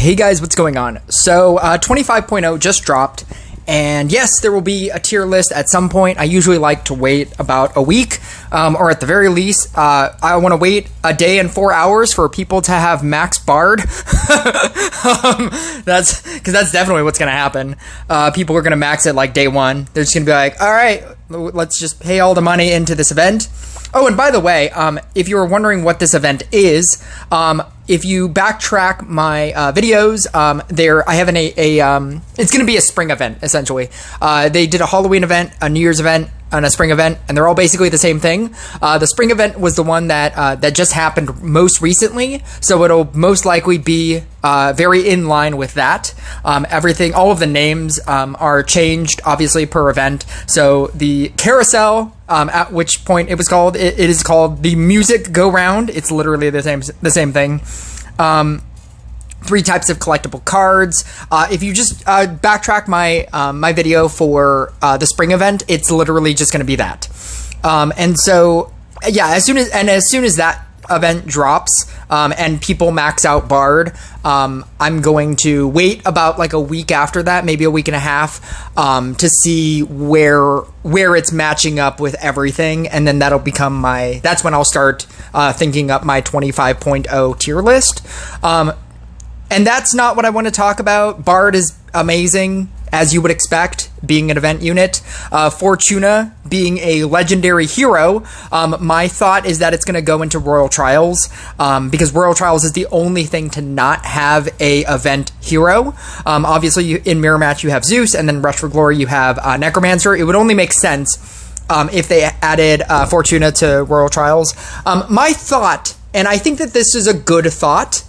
Hey guys, what's going on? So 25.0 just dropped, and yes, there will be a tier list at some point. I usually like to wait about a week, or at the very least, I want to wait a day and 4 hours for people to have max Bard. That's because that's definitely what's going to happen. People are going to max it like day one. They're just going to be like, all right, let's just pay all the money into this event. Oh, and by the way, if you were wondering what this event is, if you backtrack my videos, I have it's going to be a spring event, essentially. They did a Halloween event, a New Year's event, and a spring event, and they're all basically the same thing. The spring event was the one that just happened most recently, so it'll most likely be very in line with that. All of the names are changed, obviously, per event. So the carousel, at which point it is called the Music Go Round. It's literally the same thing. 3 types of collectible cards. If you just backtrack my video for the spring event, it's literally just going to be that. And so, yeah, as soon as that event drops and people max out Bard, I'm going to wait about like a week after that, maybe a week and a half, to see where it's matching up with everything, and then that's when I'll start thinking up my 25.0 tier list. And that's not what I want to talk about. Bard is amazing, as you would expect, being an event unit. Fortuna being a legendary hero, my thought is that it's going to go into Royal Trials, because Royal Trials is the only thing to not have a event hero. Obviously, in Mirror Match you have Zeus, and then Rush for Glory you have Necromancer. It would only make sense if they added Fortuna to Royal Trials. My thought, and I think that this is a good thought,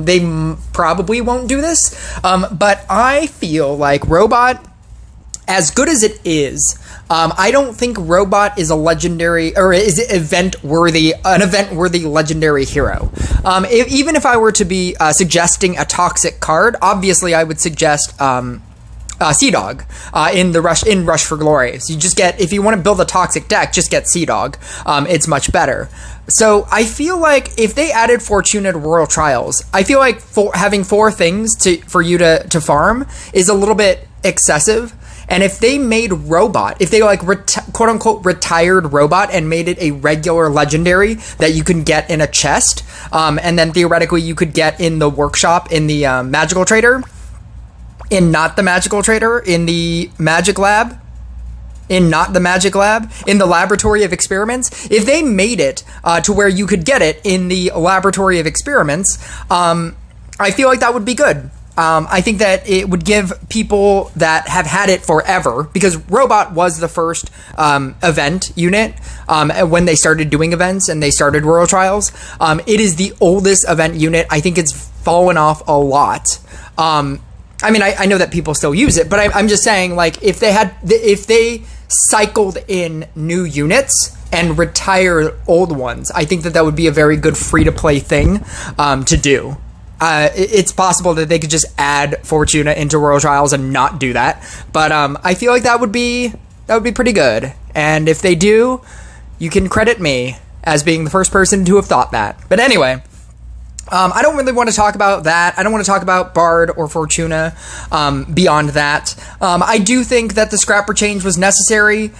they probably won't do this, but I feel like Robot, as good as it is, I don't think Robot is a legendary, or is an event-worthy legendary hero. Even if I were to be suggesting a toxic card, obviously I would suggest Sea Dog in Rush for Glory. So you just get, if you want to build a toxic deck, just get Sea Dog. It's much better. So I feel like if they added Fortuna to Royal Trials, I feel like having 4 things for you to farm is a little bit excessive. And if they made Robot, if they quote unquote retired Robot and made it a regular legendary that you can get in a chest, and then theoretically you could get in the workshop in the Magical Trader, in not the Magical Trader, in the Magic Lab, in not the Magic Lab, in the Laboratory of Experiments, if they made it to where you could get it in the Laboratory of Experiments, I feel like that would be good. I think that it would give people that have had it forever, because Robot was the first event unit when they started doing events and they started Royal Trials. It is the oldest event unit. I think it's fallen off a lot. I mean, I know that people still use it, but I'm just saying, like, if they cycled in new units and retire old ones, I think that would be a very good free-to-play thing to do. It's possible that they could just add Fortuna into Royal Trials and not do that, but I feel like that would be pretty good. And if they do, you can credit me as being the first person to have thought that. But anyway, I don't really want to talk about that. I don't want to talk about Bard or Fortuna beyond that. I do think that the Scrapper change was necessary.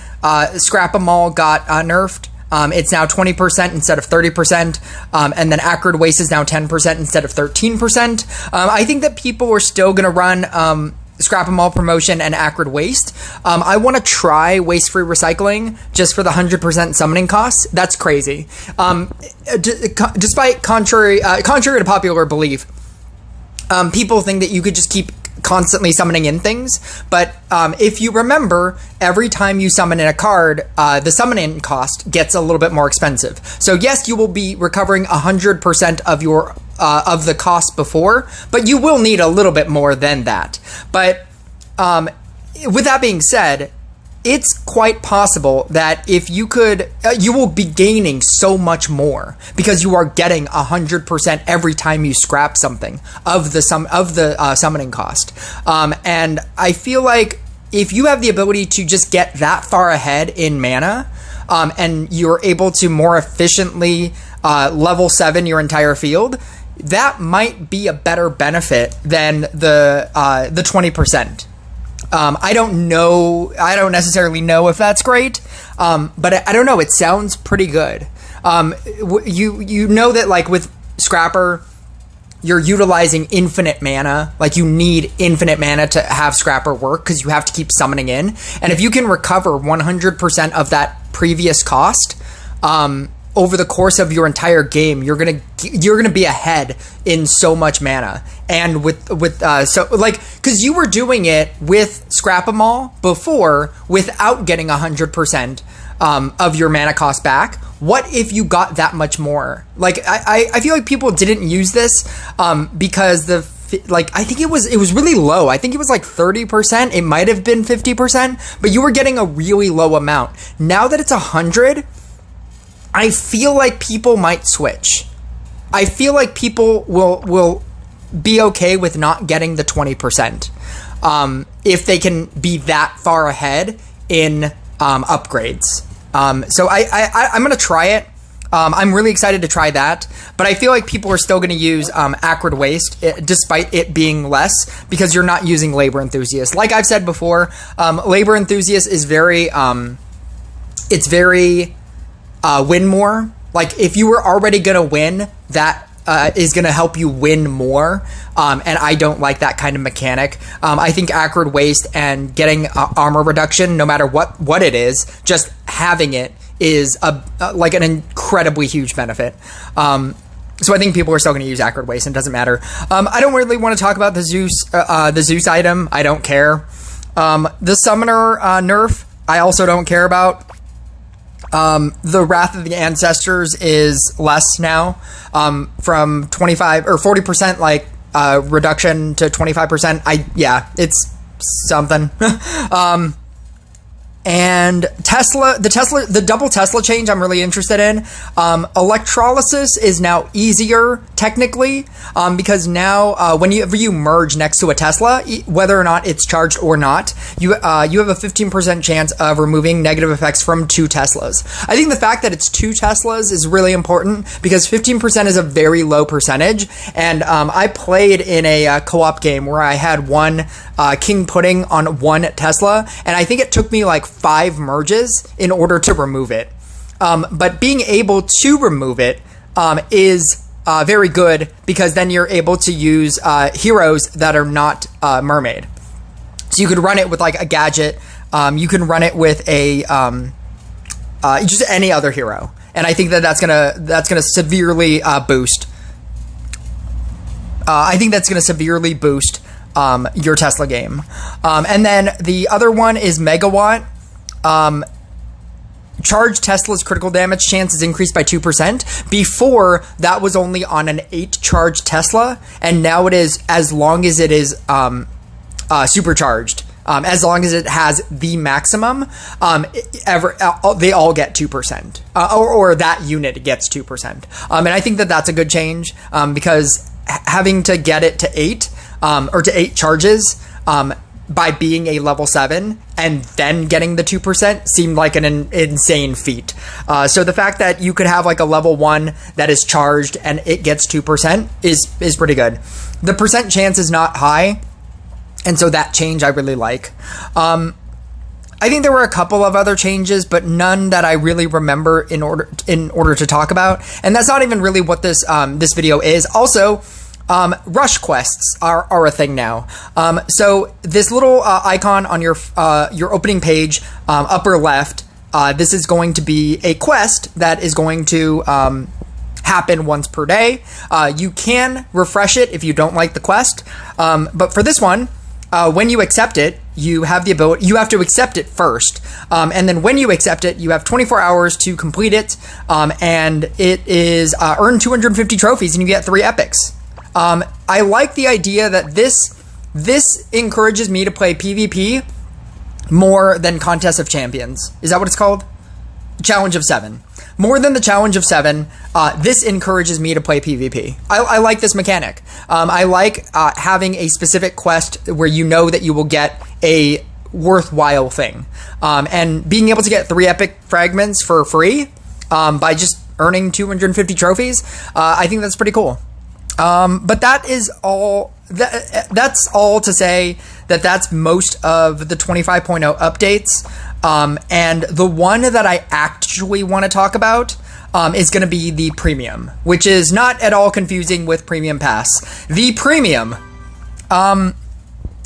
Scrap-A-Mall got nerfed. It's now 20% instead of 30%, and then Acrid Waste is now 10% instead of 13%. I think that people are still going to run Scrap-A-Mall promotion and Acrid Waste. I want to try Waste-Free Recycling just for the 100% summoning costs. That's crazy. Despite contrary to popular belief, people think that you could just keep constantly summoning in things, but if you remember, every time you summon in a card, the summoning cost gets a little bit more expensive. So yes, you will be recovering 100% of your of the cost before, but you will need a little bit more than that. But with that being said, it's quite possible that if you could, you will be gaining so much more because you are getting 100% every time you scrap something of the summoning cost. And I feel like if you have the ability to just get that far ahead in mana, and you're able to more efficiently level 7 your entire field, that might be a better benefit than the 20%. I don't know. I don't necessarily know if that's great, but I don't know. It sounds pretty good. You know that like with Scrapper, you're utilizing infinite mana. Like you need infinite mana to have Scrapper work because you have to keep summoning in. And if you can recover 100% of that previous cost over the course of your entire game, you're gonna be ahead in so much mana. And with so like because you were doing it with Scrap-A-Maul before without getting 100% of your mana cost back. What if you got that much more? Like I feel like people didn't use this because I think it was really low. I think it was like 30%. It might have been 50%, but you were getting a really low amount. Now that it's 100, I feel like people might switch. I feel like people will be okay with not getting the 20% if they can be that far ahead in upgrades. So I'm going to try it. I'm really excited to try that, but I feel like people are still going to use Acrid Waste despite it being less because you're not using Labor Enthusiast. Like I've said before, Labor Enthusiast is very win more. Like if you were already going to win, that is going to help you win more, and I don't like that kind of mechanic. I think Acrid Waste and getting armor reduction, no matter what it is, just having it is like an incredibly huge benefit. So I think people are still going to use Acrid Waste, and it doesn't matter. I don't really want to talk about the Zeus item. I don't care. The Summoner nerf, I also don't care about. The Wrath of the Ancestors is less now, from 25 or 40% like reduction to 25%. It's something. And the double Tesla change I'm really interested in. Electrolysis is now easier technically, because now whenever you merge next to a Tesla, whether or not it's charged or not, you have a 15% chance of removing negative effects from 2 Teslas. I think the fact that it's 2 Teslas is really important because 15% is a very low percentage. And I played in a co-op game where I had one King Pudding on 1 Tesla, and I think it took me like 5 merges in order to remove it. But being able to remove it is very good because then you're able to use heroes that are not Mermaid. So you could run it with like a gadget. You can run it with a just any other hero, and I think that's gonna severely boost. I think that's gonna severely boost your Tesla game. And then the other one is Megawatt. Charged Tesla's critical damage chance is increased by 2%. Before, that was only on an 8 charged Tesla, and now it is as long as it is supercharged. As long as it has the maximum, they all get 2%, or that unit gets 2%. And I think that's a good change because having to get it to 8 or to 8 charges by being a level 7 and then getting the 2% seemed like an insane feat. So the fact that you could have like a level 1 that is charged and it gets 2% is pretty good. The percent chance is not high, and so that change I really like. I think there were a couple of other changes, but none that I really remember in order to talk about. And that's not even really what this video is. Also, rush quests are a thing now. So this little icon on your opening page, upper left, this is going to be a quest that is going to happen once per day. You can refresh it if you don't like the quest, but for this one, when you accept it, you have the ability. You have to accept it first, and then when you accept it, you have 24 hours to complete it, and it is earn 250 trophies, and you get 3 epics. I like the idea that this encourages me to play PvP more than Contest of Champions. Is that what it's called? Challenge of 7. More than the Challenge of 7, this encourages me to play PvP. I like this mechanic. I like having a specific quest where you know that you will get a worthwhile thing. And being able to get 3 epic fragments for free by just earning 250 trophies, I think that's pretty cool. But that is all. That's all to say that that's most of the 25.0 updates. And the one that I actually want to talk about is going to be the premium, which is not at all confusing with Premium Pass. The premium,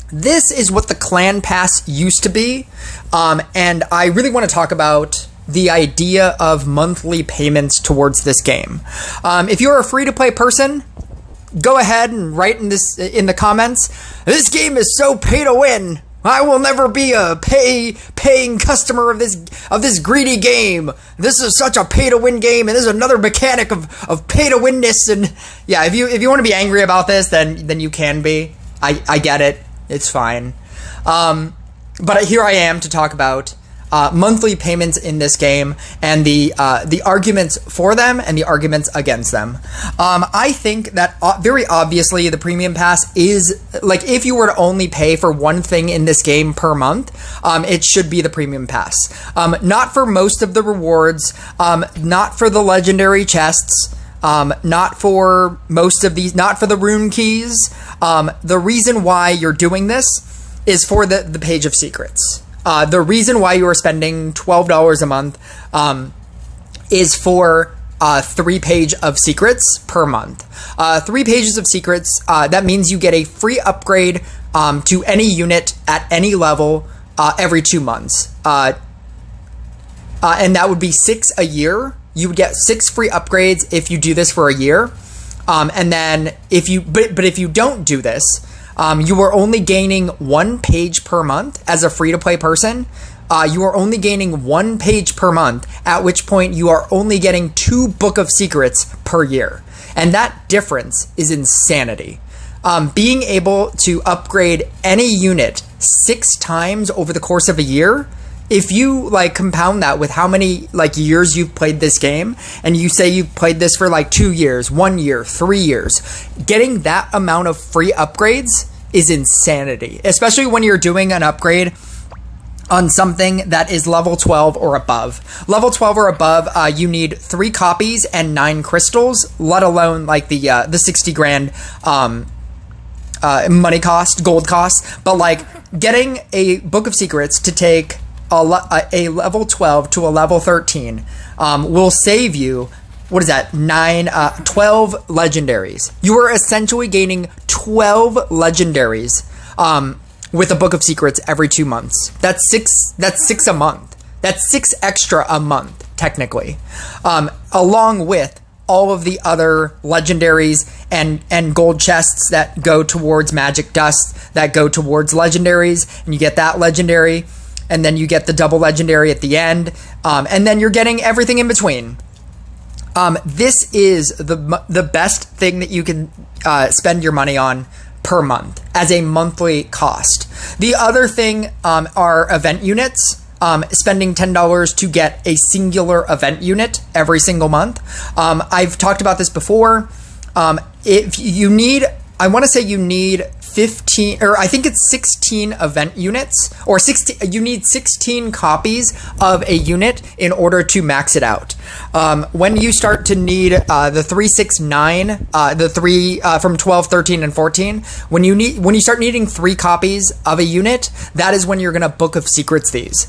this is what the Clan Pass used to be, and I really want to talk about the idea of monthly payments towards this game. If you're a free-to-play person, go ahead and write in the comments, "This game is so pay to win. I will never be a paying customer of this greedy game. This is such a pay to win game, and this is another mechanic of pay to winness." And yeah, if you want to be angry about this, then you can be. I get it. It's fine. But here I am to talk about monthly payments in this game and the arguments for them and the arguments against them. I think that very obviously the Premium Pass is, like, if you were to only pay for one thing in this game per month, it should be the Premium Pass. Not for most of the rewards, not for the legendary chests, not for most of these, not for the rune keys. The reason why you're doing this is for the Page of Secrets. The reason why you are spending $12 a month is for 3 Page of Secrets per month. 3 pages of secrets, that means you get a free upgrade to any unit at any level every 2 months. And that would be 6 a year. You would get 6 free upgrades if you do this for a year. And then if you don't do this, you are only gaining 1 page per month as a free-to-play person. You are only gaining 1 page per month, at which point you are only getting 2 Book of Secrets per year. And that difference is insanity. Being able to upgrade any unit 6 times over the course of a year, if you compound that with how many years you've played this game, and you say you've played this for 2 years, 1 year, 3 years, getting that amount of free upgrades is insanity, especially when you're doing an upgrade on something that is level 12 or above. Level 12 or above, you need 3 copies and 9 crystals, let alone the 60 grand money cost, gold cost. But getting a Book of Secrets to take a level 12 to a level 13 will save you, what is that, 12 legendaries. You are essentially gaining 12 legendaries with a Book of Secrets every 2 months. That's 6 a month. That's 6 extra a month, technically. Along with all of the other legendaries and gold chests that go towards magic dust, that go towards legendaries, and you get that legendary, and then you get the double legendary at the end, and then you're getting everything in between. This is the best thing that you can spend your money on per month as a monthly cost. The other thing are event units. Spending $10 to get a singular event unit every single month. I've talked about this before. If you need, I want to say you need 15, or I think it's 16 event units, or 16. You need 16 copies of a unit in order to max it out. When you start to need the 369, the 3 from 12, 13, and 14, when you start needing 3 copies of a unit, that is when you're going to Book of Secrets these.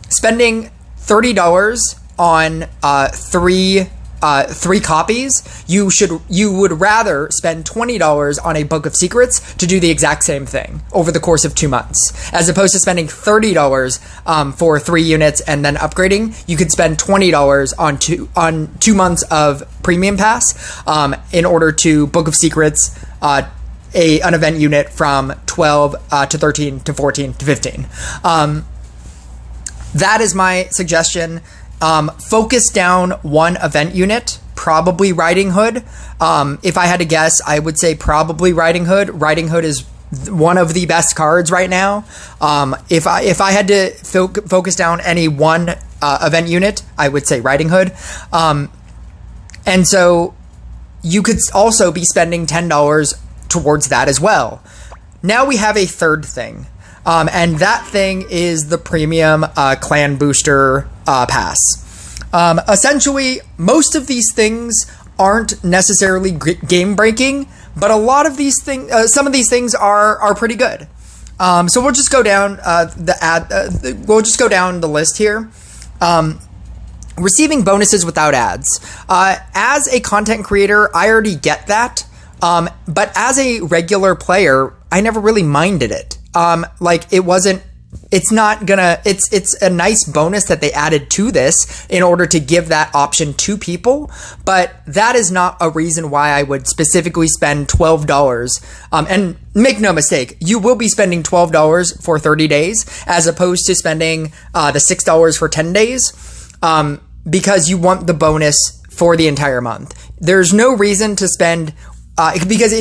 Spending $30 on 3 copies, you would rather spend $20 on a Book of Secrets to do the exact same thing over the course of 2 months, as opposed to spending $30 for 3 units and then upgrading. You could spend $20 on 2 months of Premium Pass in order to Book of Secrets an event unit from 12 to 13 to 14 to 15. That is my suggestion. Focus down 1 event unit, probably Riding Hood. If I had to guess, I would say probably Riding Hood. Riding Hood is one of the best cards right now. If I had to focus down any 1 event unit, I would say Riding Hood. And so you could also be spending $10 towards that as well. Now we have a third thing. And that thing is the premium clan booster pass. Essentially, most of these things aren't necessarily game breaking, but a lot of these things, some of these things are pretty good. So we'll just go down we'll just go down the list here. Receiving bonuses without ads. As a content creator, I already get that. But as a regular player, I never really minded it. It's a nice bonus that they added to this in order to give that option to people, but that is not a reason why I would specifically spend $12. And make no mistake, you will be spending $12 for 30 days as opposed to spending the $6 for 10 days, because you want the bonus for the entire month. There's no reason to spend, because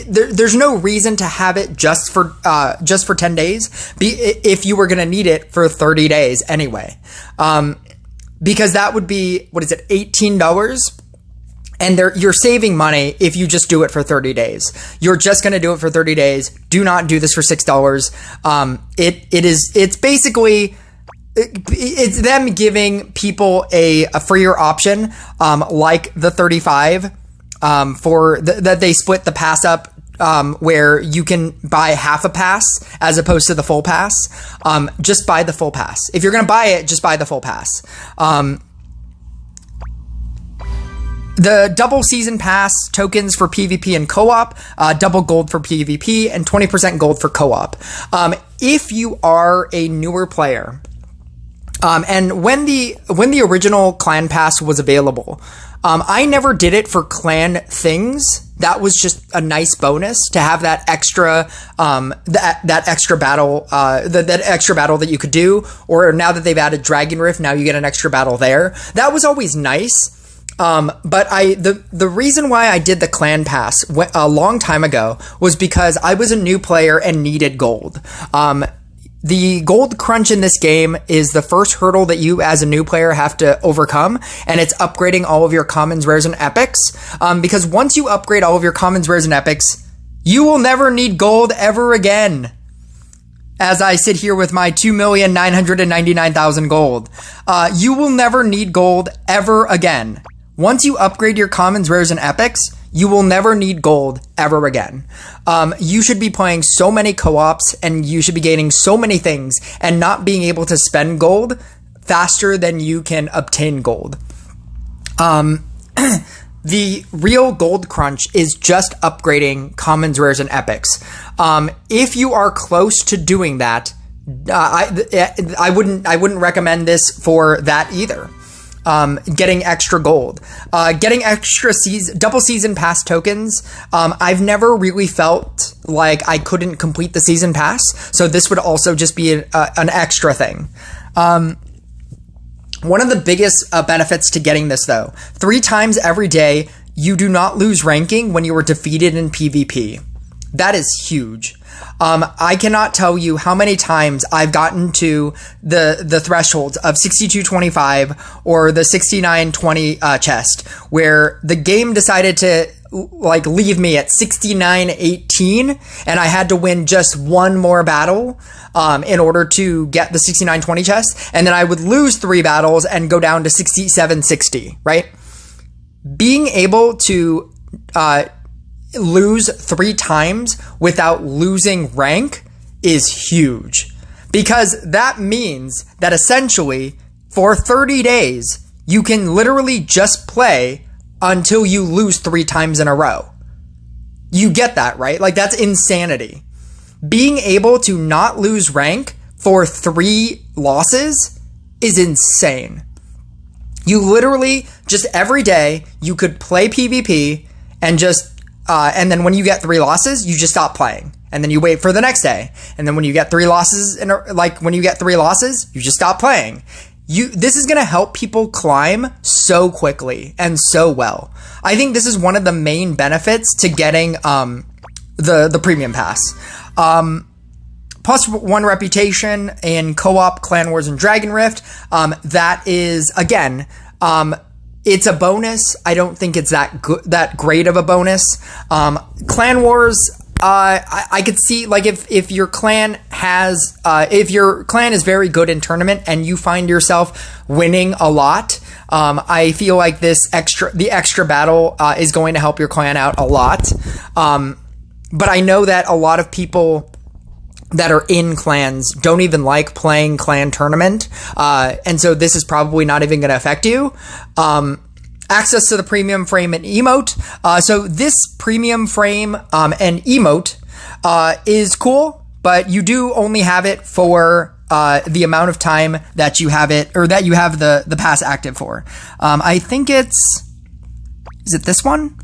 there's no reason to have it just for 10 days if you were going to need it for 30 days anyway. Because that would be, $18? And you're saving money if you just do it for 30 days. You're just going to do it for 30 days. Do not do this for $6. It's basically, it's them giving people a freer option, like the 35, that they split the pass up, where you can buy half a pass as opposed to the full pass. Just buy the full pass. If you're going to buy it, just buy the full pass. The double season pass tokens for PvP and co-op, double gold for PvP, and 20% gold for co-op. If you are a newer player, and when the original clan pass was available, I never did it for clan things. That was just a nice bonus to have that extra, that extra battle, that extra battle that you could do. Or now that they've added Dragon Rift, now you get an extra battle there. That was always nice. But the reason why I did the clan pass a long time ago was because I was a new player and needed gold. The gold crunch in this game is the first hurdle that you as a new player have to overcome, and it's upgrading all of your commons, rares, and epics. Because once you upgrade all of your commons, rares, and epics, you will never need gold ever again. As I sit here with my 2,999,000 gold. You will never need gold ever again. Once you upgrade your commons, rares, and epics, you will never need gold ever again. You should be playing so many co-ops and you should be gaining so many things and not being able to spend gold faster than you can obtain gold. The real gold crunch is just upgrading commons, rares, and epics. If you are close to doing that, I wouldn't recommend this for that either. Getting extra gold, getting extra double season pass tokens. I've never really felt like I couldn't complete the season pass, so this would also just be an extra thing. One of the biggest benefits to getting this, though, 3 times every day, you do not lose ranking when you are defeated in PvP. That is huge. I cannot tell you how many times I've gotten to the thresholds of 6225 or the 6920 chest, where the game decided to leave me at 6918, and I had to win just one more battle in order to get the 6920 chest, and then I would lose 3 battles and go down to 6760, right? Being able to lose 3 times without losing rank is huge, because that means that essentially for 30 days you can literally just play until you lose 3 times in a row. You get that, right? That's insanity. Being able to not lose rank for 3 losses is insane. You literally just every day you could play PvP and just and then when you get 3 losses, you just stop playing. And then you wait for the next day. And then when you get 3 losses, you just stop playing. This is going to help people climb so quickly and so well. I think this is one of the main benefits to getting the premium pass. Plus 1 reputation in co-op, Clan Wars, and Dragon Rift. That is, again, it's a bonus. I don't think it's that great of a bonus. Clan Wars, I could see, if your clan has, if your clan is very good in tournament and you find yourself winning a lot, I feel like the extra battle is going to help your clan out a lot. But I know that a lot of people that are in clans don't even like playing clan tournament. And so this is probably not even going to affect you. Access to the premium frame and emote. So this premium frame and emote is cool, but you do only have it for the amount of time that you have it, or that you have the pass active for. I think is it this one?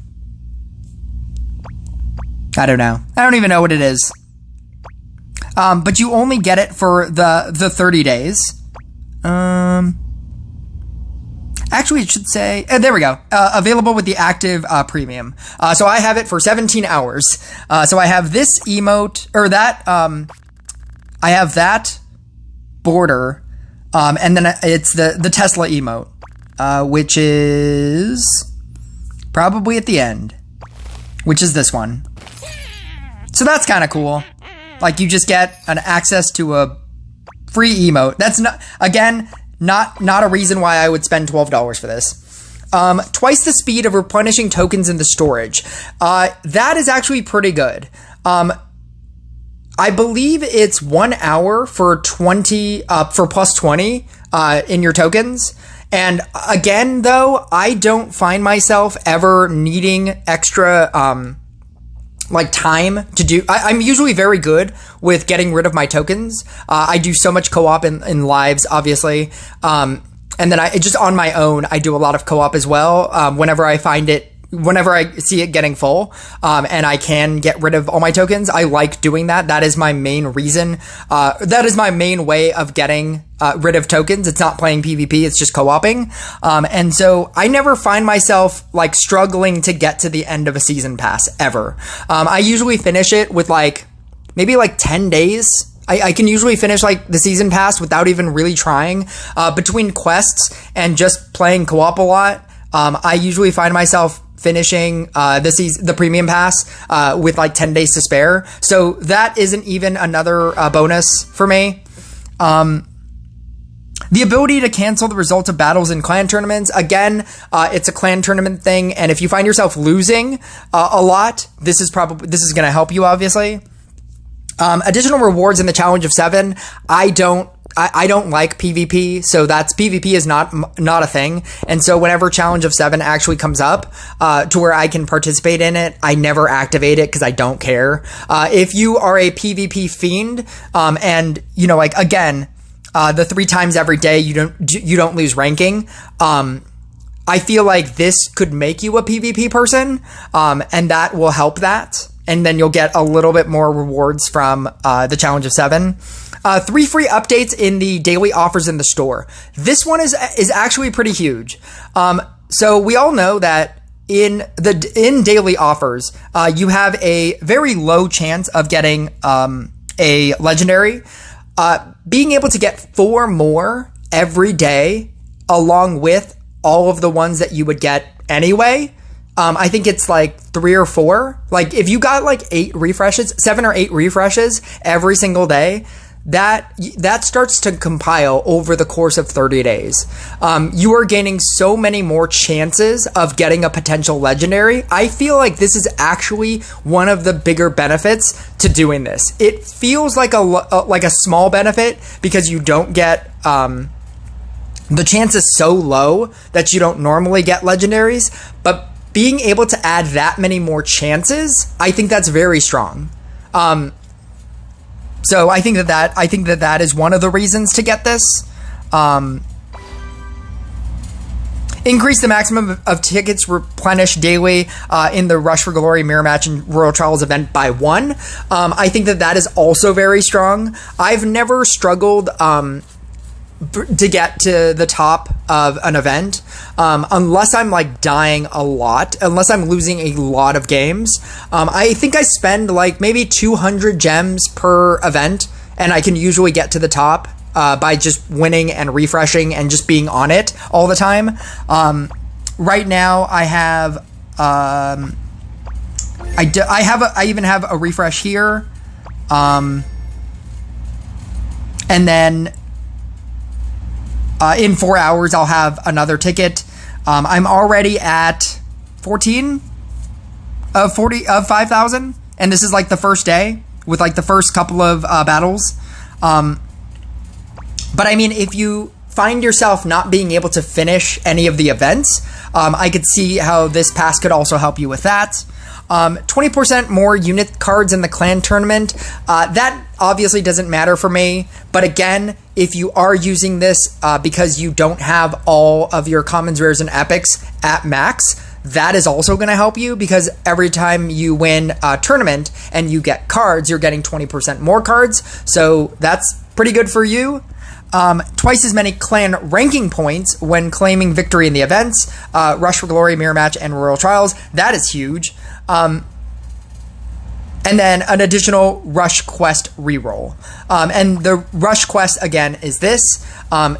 I don't know. I don't even know what it is. But you only get it for the 30 days. Actually, it should say, there we go. Available with the active premium. So I have it for 17 hours. So I have this emote, or that, I have that border, and then it's the Tesla emote, which is probably at the end, which is this one. So that's kind of cool. Like, you just get an access to a free emote. That's not, again, not a reason why I would spend $12 for this. Twice the speed of replenishing tokens in the storage. That is actually pretty good. I believe it's 1 hour for 20, for plus 20, in your tokens. And again, though, I don't find myself ever needing extra, like time to do. I'm usually very good with getting rid of my tokens. I do so much co-op in lives, obviously. And then just on my own, I do a lot of co-op as well. Whenever I see it getting full, and I can get rid of all my tokens, I like doing that. That is my main reason. That is my main way of getting rid of tokens. It's not playing PvP, it's just co-oping. And so I never find myself like struggling to get to the end of a season pass ever. I usually finish it with maybe 10 days. I can usually finish the season pass without even really trying. Between quests and just playing co-op a lot, I usually find myself finishing the premium pass with 10 days to spare. So that isn't even another bonus for me. The ability to cancel the results of battles in clan tournaments. Again, it's a clan tournament thing, and if you find yourself losing a lot, this is going to help you, obviously. Additional rewards in the Challenge of 7. I don't like PvP, so PvP is not a thing. And so whenever Challenge of 7 actually comes up, to where I can participate in it, I never activate it because I don't care. If you are a PvP fiend, and again, the 3 times every day you don't lose ranking, I feel like this could make you a PvP person, and that will help that. And then you'll get a little bit more rewards from the Challenge of 7. 3 free updates in the daily offers in the store. This one is actually pretty huge. So we all know that in daily offers, you have a very low chance of getting a legendary. Being able to get 4 more every day, along with all of the ones that you would get anyway. I think it's 3 or 4. If you got 7 or 8 refreshes every single day, that starts to compile over the course of 30 days. You are gaining so many more chances of getting a potential legendary. I feel like this is actually one of the bigger benefits to doing this. It feels like a small benefit because you don't get the chance is so low that you don't normally get legendaries, but being able to add that many more chances, I think that's very strong. So I think that is one of the reasons to get this. Increase the maximum of tickets replenished daily in the Rush for Glory Mirror Match and Royal Trials event by 1. I think that is also very strong. I've never struggled to get to the top of an event unless I'm dying a lot, unless I'm losing a lot of games. I think I spend maybe 200 gems per event, and I can usually get to the top by just winning and refreshing and just being on it all the time. Right now I have I even have a refresh here. And then in 4 hours, I'll have another ticket. I'm already at 14 of 5,000, and this is like the first day with like the first couple of battles. But I mean, if you find yourself not being able to finish any of the events, I could see how this pass could also help you with that. 20% more unit cards in the clan tournament. That obviously doesn't matter for me. But again, if you are using this because you don't have all of your commons, rares, and epics at max, that is also going to help you, because every time you win a tournament and you get cards, you're getting 20% more cards. So that's pretty good for you. Twice as many clan ranking points when claiming victory in the events. Rush for Glory, Mirror Match, and Royal Trials. That is huge. And then an additional Rush Quest reroll. And the Rush Quest, again, is this.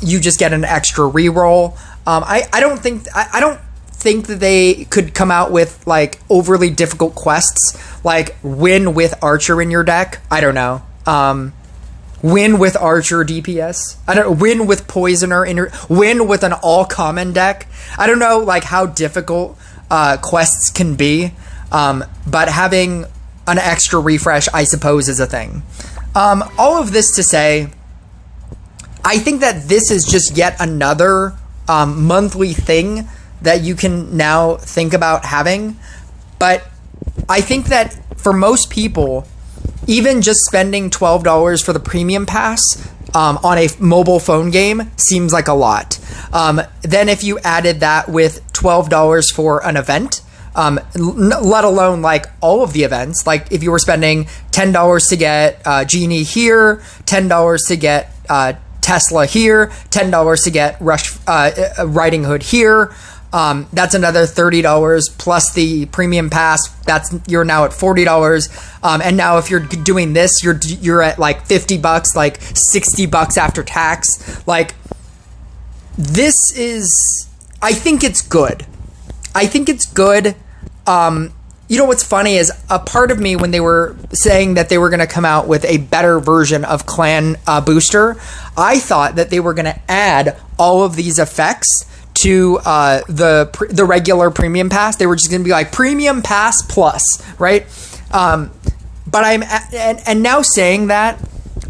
You just get an extra reroll. I don't think that they could come out with like overly difficult quests, like win with Archer in your deck. I don't know. Win with Archer DPS. I don't know. Win with Poisoner in your. Win with an all common deck. I don't know like how difficult quests can be, but having an extra refresh, I suppose, is a thing. All of this to say, I think that this is just yet another monthly thing that you can now think about having. But I think that for most people, even just spending $12 for the premium pass on a mobile phone game seems like a lot. Then if you added that with $12 for an event, let alone like all of the events, like if you were spending $10 to get Genie here, $10 to get Tesla here, $10 to get Riding Hood here, that's another $30 plus the premium pass. You're now at $40. And now if you're doing this, you're at like $50, like $60 after tax. Like this is, I think it's good. I think it's good. You know what's funny is a part of me, when they were saying that they were going to come out with a better version of Clan Booster, I thought that they were going to add all of these effects to the regular premium pass. They were just going to be like premium pass plus, right? But I'm now saying that,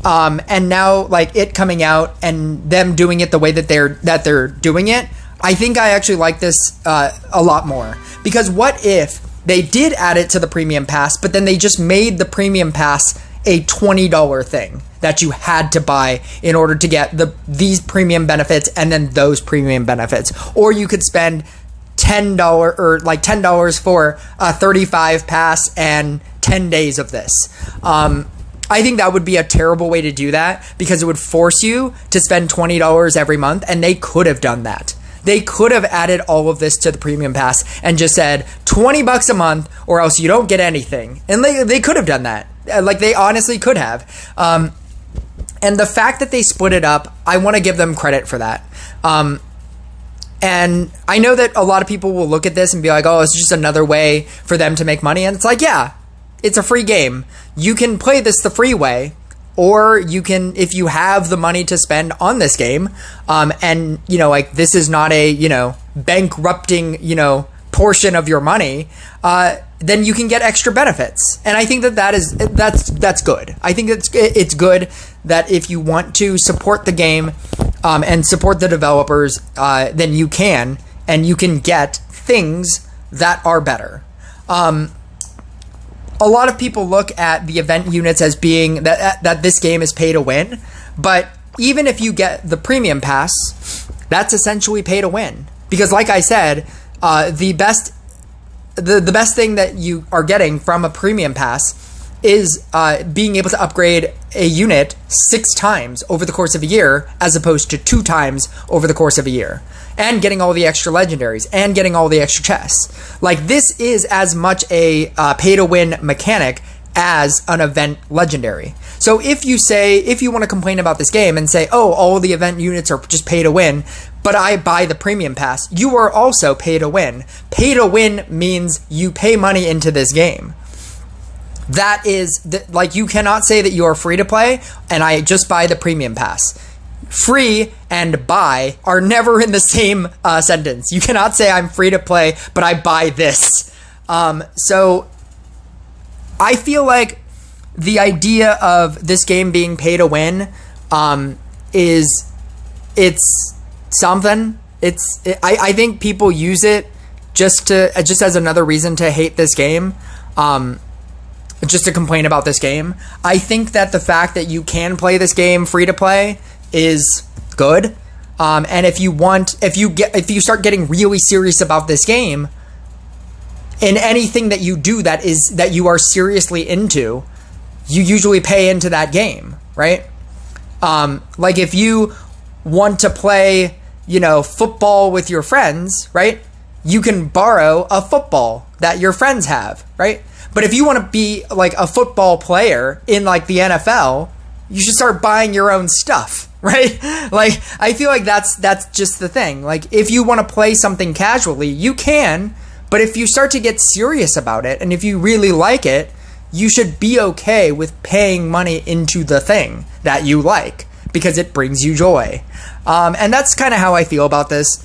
and now like it coming out and them doing it the way that they're doing it, I think I actually like this a lot more. Because what if they did add it to the premium pass, but then they just made the premium pass a $20 thing that you had to buy in order to get these premium benefits and then those premium benefits? Or you could spend $10 or like $10 for a 35 pass and 10 days of this. I think that would be a terrible way to do that, because it would force you to spend $20 every month, and they could have done that. They could have added all of this to the premium pass and just said $20 a month or else you don't get anything. And they could have done that. Like they honestly could have. And the fact that they split it up, I want to give them credit for that. And I know that a lot of people will look at this and be like, oh, it's just another way for them to make money. And it's like, yeah, it's a free game. You can play this the free way, or you can, if you have the money to spend on this game, and, you know, like this is not a, you know, bankrupting, you know, portion of your money, then you can get extra benefits. And I think that's good. I think it's good that if you want to support the game and support the developers, then you can, and you can get things that are better. A lot of people look at the event units as being that this game is pay to win, but even if you get the premium pass, that's essentially pay to win. Because like I said, the best thing that you are getting from a premium pass is being able to upgrade a unit 6 times over the course of a year, as opposed to 2 times over the course of a year, and getting all the extra legendaries and getting all the extra chests. Like this is as much a pay to win mechanic as an event legendary. So if you want to complain about this game and say, oh, all the event units are just pay to win, but I buy the premium pass, you are also pay to win. Pay to win means you pay money into this game. That is, like, you cannot say that you are free to play and I just buy the premium pass. Free and buy are never in the same sentence. You cannot say I'm free to play, but I buy this. So I feel like the idea of this game being pay to win is it's something. I think people use it just as another reason to hate this game. Just to complain about this game. I think that the fact that you can play this game free to play is good. And if you start getting really serious about this game, in anything that you do that you are seriously into, you usually pay into that game, right? Like if you want to play, football with your friends, right? You can borrow a football that your friends have, right? But if you want to be like a football player in like the NFL, you should start buying your own stuff, right? Like, I feel like that's just the thing. Like, if you want to play something casually, you can, but if you start to get serious about it, and if you really like it, you should be okay with paying money into the thing that you like, because it brings you joy. And that's kind of how I feel about this.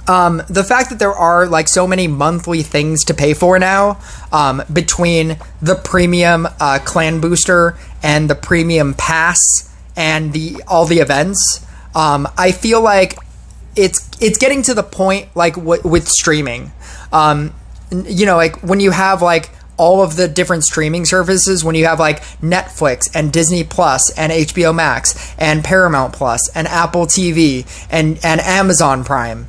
The fact that there are like so many monthly things to pay for now, between the premium clan booster and the premium pass and all the events, I feel like it's getting to the point like with streaming, like when you have like all of the different streaming services, when you have like Netflix and Disney Plus and HBO Max and Paramount Plus and Apple TV and Amazon Prime.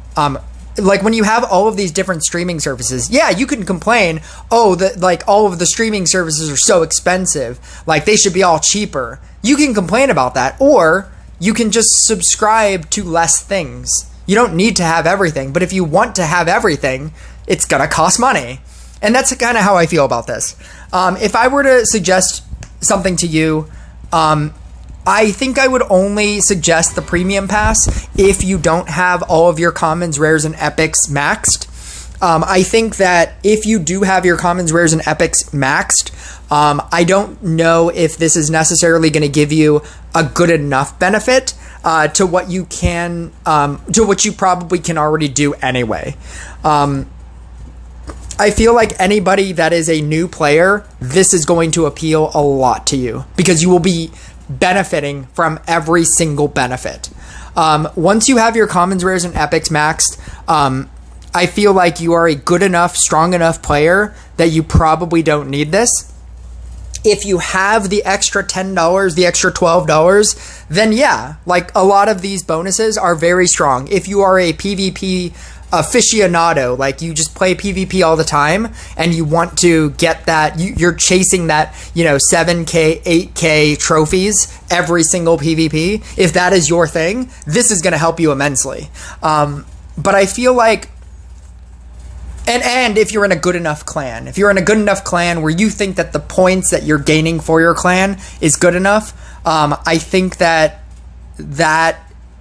Like when you have all of these different streaming services, yeah, you can complain, like all of the streaming services are so expensive, like they should be all cheaper. You can complain about that, or you can just subscribe to less things. You don't need to have everything, but if you want to have everything, it's gonna cost money. And that's kind of how I feel about this. If I were to suggest something to you, I think I would only suggest the premium pass if you don't have all of your commons, rares, and epics maxed. I think that if you do have your commons, rares, and epics maxed, I don't know if this is necessarily going to give you a good enough benefit to what you can, to what you probably can already do anyway. I feel like anybody that is a new player, this is going to appeal a lot to you because you will be benefiting from every single benefit. Once you have your commons, rares, and epics maxed, I feel like you are a good enough, strong enough player that you probably don't need this. If you have the extra $10, the extra $12, then yeah, like a lot of these bonuses are very strong. If you are a PvP aficionado, like you just play PvP all the time and you want to get that, you're chasing that, 7K, 8K trophies every single PvP. If that is your thing, this is going to help you immensely. But I feel like, and if you're in a good enough clan, where you think that the points that you're gaining for your clan is good enough, I think that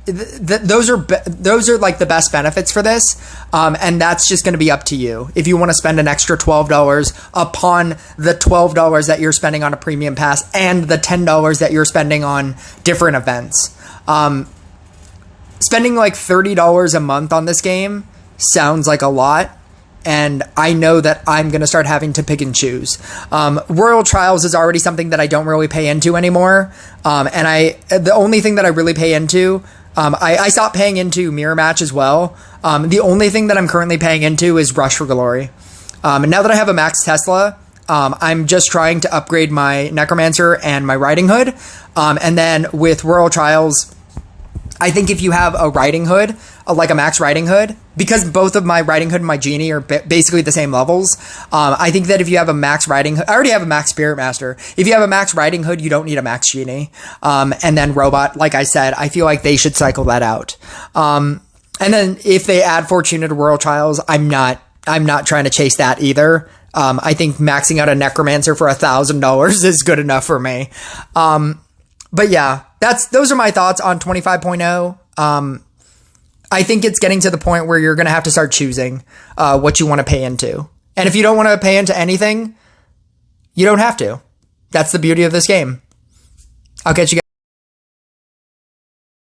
those are like the best benefits for this, and that's just going to be up to you if you want to spend an extra $12 upon the $12 that you're spending on a premium pass and the $10 that you're spending on different events. Spending like $30 a month on this game sounds like a lot, and I know that I'm going to start having to pick and choose. Royal Trials is already something that I don't really pay into anymore, and the only thing that I really pay into, I stopped paying into Mirror Match as well. The only thing that I'm currently paying into is Rush for Glory. And now that I have a Max Tesla, I'm just trying to upgrade my Necromancer and my Riding Hood. And then with Royal Trials, I think if you have a Riding Hood, like a Max Riding Hood, because both of my Riding Hood and my Genie are basically the same levels, I think that if you have a Max Riding Hood, I already have a Max Spirit Master. If you have a Max Riding Hood, you don't need a Max Genie. And then Robot, like I said, I feel like they should cycle that out. And then if they add Fortuna to Royal Trials, I'm not trying to chase that either. I think maxing out a Necromancer for $1,000 is good enough for me. But yeah, those are my thoughts on 25.0. I think it's getting to the point where you're going to have to start choosing what you want to pay into. And if you don't want to pay into anything, You don't have to. That's the beauty of this game. I'll catch you guys.